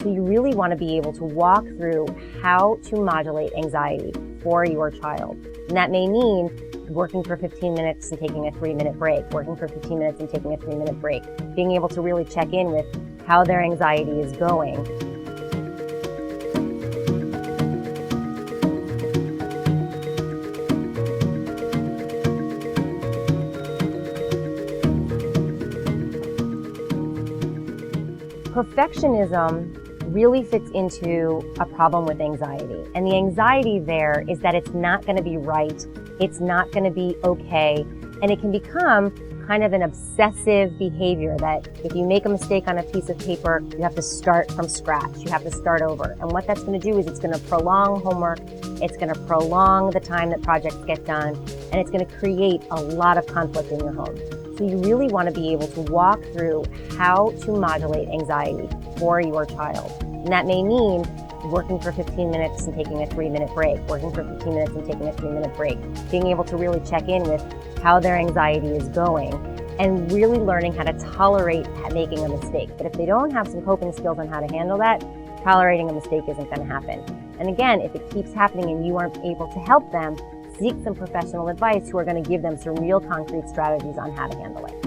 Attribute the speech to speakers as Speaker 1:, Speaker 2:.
Speaker 1: So you really want to be able to walk through how to modulate anxiety for your child. And that may mean working for 15 minutes and taking a 3-minute break, working for 15 minutes and taking a 3-minute break, being able to really check in with how their anxiety is going. Perfectionism really fits into a problem with anxiety. And the anxiety there is that it's not going to be right, it's not going to be okay, and it can become kind of an obsessive behavior that if you make a mistake on a piece of paper, you have to start from scratch, you have to start over. And what that's going to do is it's going to prolong homework, it's going to prolong the time that projects get done, and it's going to create a lot of conflict in your home. So you really want to be able to walk through how to modulate anxiety for your child. And that may mean working for 15 minutes and taking a 3-minute break, working for 15 minutes and taking a 3-minute break, being able to really check in with how their anxiety is going and really learning how to tolerate making a mistake. But if they don't have some coping skills on how to handle that, tolerating a mistake isn't going to happen. And again, if it keeps happening and you aren't able to help them, seek some professional advice who are going to give them some real concrete strategies on how to handle it.